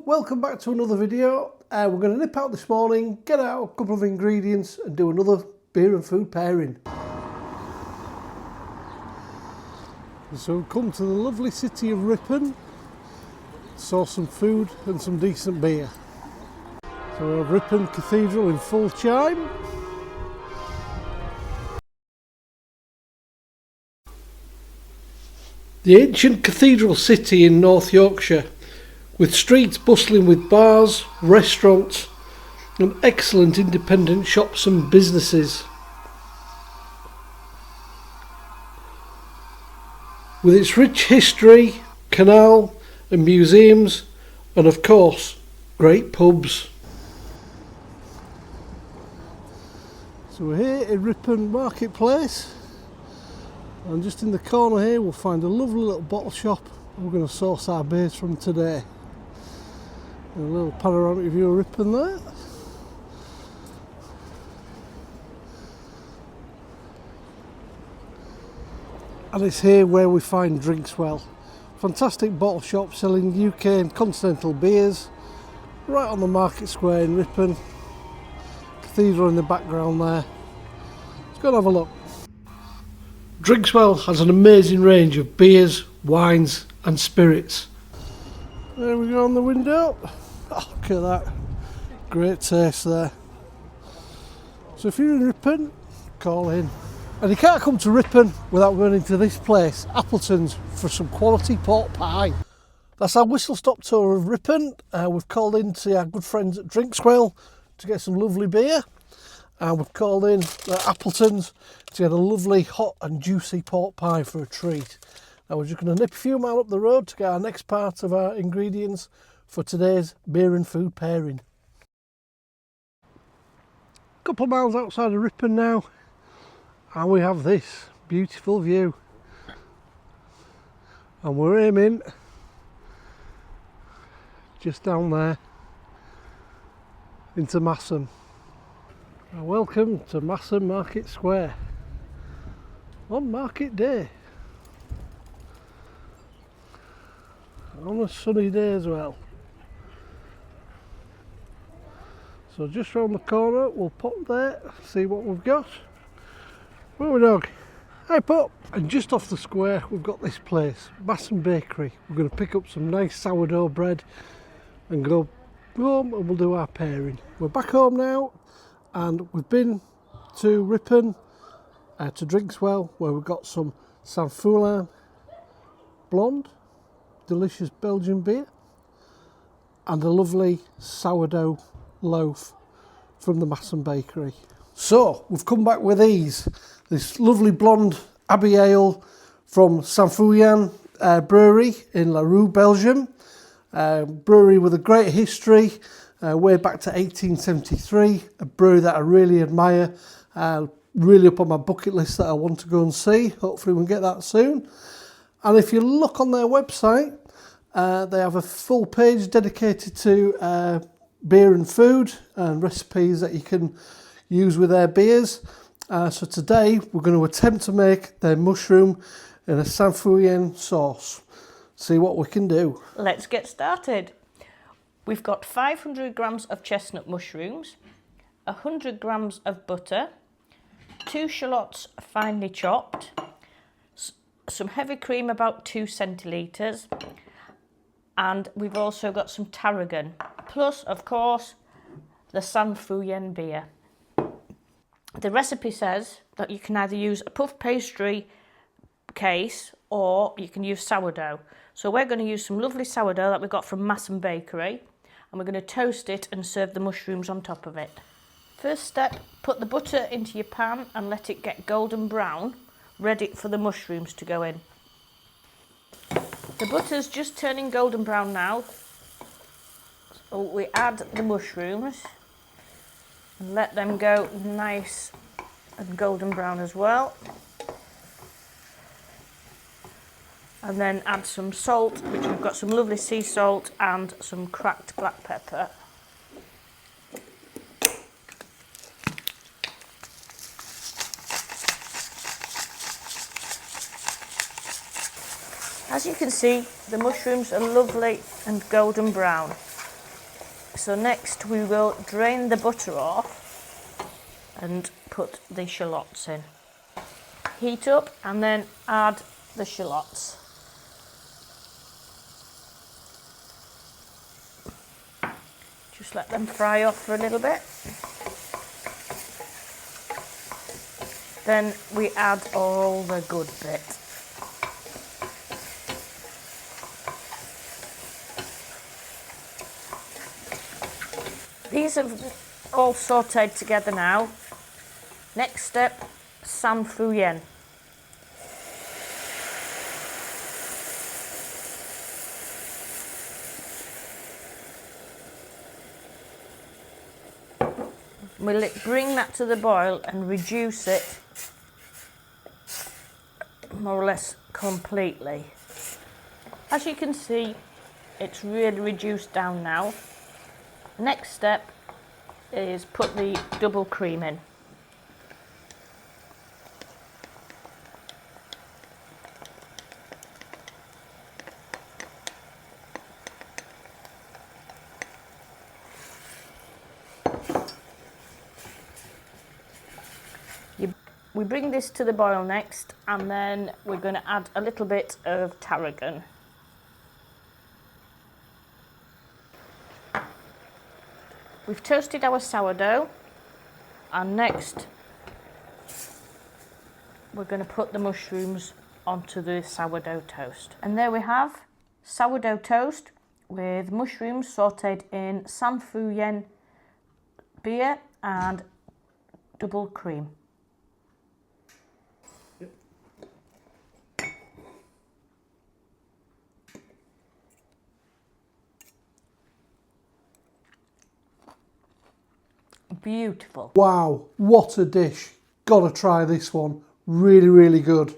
Hello, welcome back to another video. We're going to nip out this morning, get out a couple of ingredients and do another beer and food pairing. So we've come to the lovely city of Ripon, saw some food and some decent beer. So we have Ripon Cathedral in full chime. The ancient cathedral city in North Yorkshire, with streets bustling with bars, restaurants and excellent independent shops and businesses. With its rich history, canal and museums, and of course, great pubs. So we're here in Ripon Marketplace, and just in the corner here we'll find a lovely little bottle shop we're going to source our beers from today. And a little panoramic view of Ripon there. And it's here where we find Drinkswell. Fantastic bottle shop selling UK and continental beers, right on the market square in Ripon. Cathedral in the background there. Let's go and have a look. Drinkswell has an amazing range of beers, wines and spirits. There we go on the window. Oh, look at that. Great taste there. So if you're in Ripon, call in. And you can't come to Ripon without going into this place, Appleton's, for some quality pork pie. That's our whistle stop tour of Ripon. We've called in to our good friends at Drinkswell to get some lovely beer. And we've called in at Appleton's to get a lovely hot and juicy pork pie for a treat. Now we're just going to nip a few miles up the road to get our next part of our ingredients for today's beer and food pairing. A couple of miles outside of Ripon now, and we have this beautiful view. And we're aiming just down there into Masham. Now welcome to Masham Market Square on market day. On a sunny day as well. So just round the corner we'll pop there, see what we've got. Where are we, dog? Hey pup! And just off the square we've got this place, Masham Bakery. We're going to pick up some nice sourdough bread and go home and we'll do our pairing. We're back home now and we've been to Ripon, to Drinkswell, where we've got some St Feuillien Blonde, delicious Belgian beer, and a lovely sourdough loaf from the Masham Bakery. So we've come back with this lovely blonde Abbey Ale from St Feuillien Brewery in La Rue, Belgium. Brewery with a great history, way back to 1873. A brewery that I really admire, really up on my bucket list that I want to go and see. Hopefully we'll get that soon. And if you look on their website, they have a full page dedicated to beer and food and recipes that you can use with their beers. So today we're going to attempt to make their mushroom in a St Feuillien sauce. See what we can do. Let's get started. We've got 500 grams of chestnut mushrooms, 100 grams of butter, 2 shallots finely chopped, some heavy cream about 2 centilitres, and we've also got some tarragon, plus of course the St Feuillien beer. The recipe says that you can either use a puff pastry case or you can use sourdough. So we're going to use some lovely sourdough that we got from Masham Bakery, and we're going to toast it and serve the mushrooms on top of it. First step, put the butter into your pan and let it get golden brown, ready for the mushrooms to go in. The butter's just turning golden brown now, so we add the mushrooms and let them go nice and golden brown as well. And then add some salt, which we've got some lovely sea salt and some cracked black pepper. As you can see, the mushrooms are lovely and golden brown. So next we will drain the butter off and put the shallots in. Heat up and then add the shallots. Just let them fry off for a little bit. Then we add all the good bit. These have all sautéed together now. Next step, St Feuillien. We'll bring that to the boil and reduce it more or less completely. As you can see, it's really reduced down now. Next step is put the double cream in. We bring this to the boil next, and then we're going to add a little bit of tarragon. We've toasted our sourdough, and next we're going to put the mushrooms onto the sourdough toast. And there we have sourdough toast with mushrooms sautéed in St Feuillien beer and double cream. Beautiful. Wow, what a dish. Gotta try this one. Really, really good.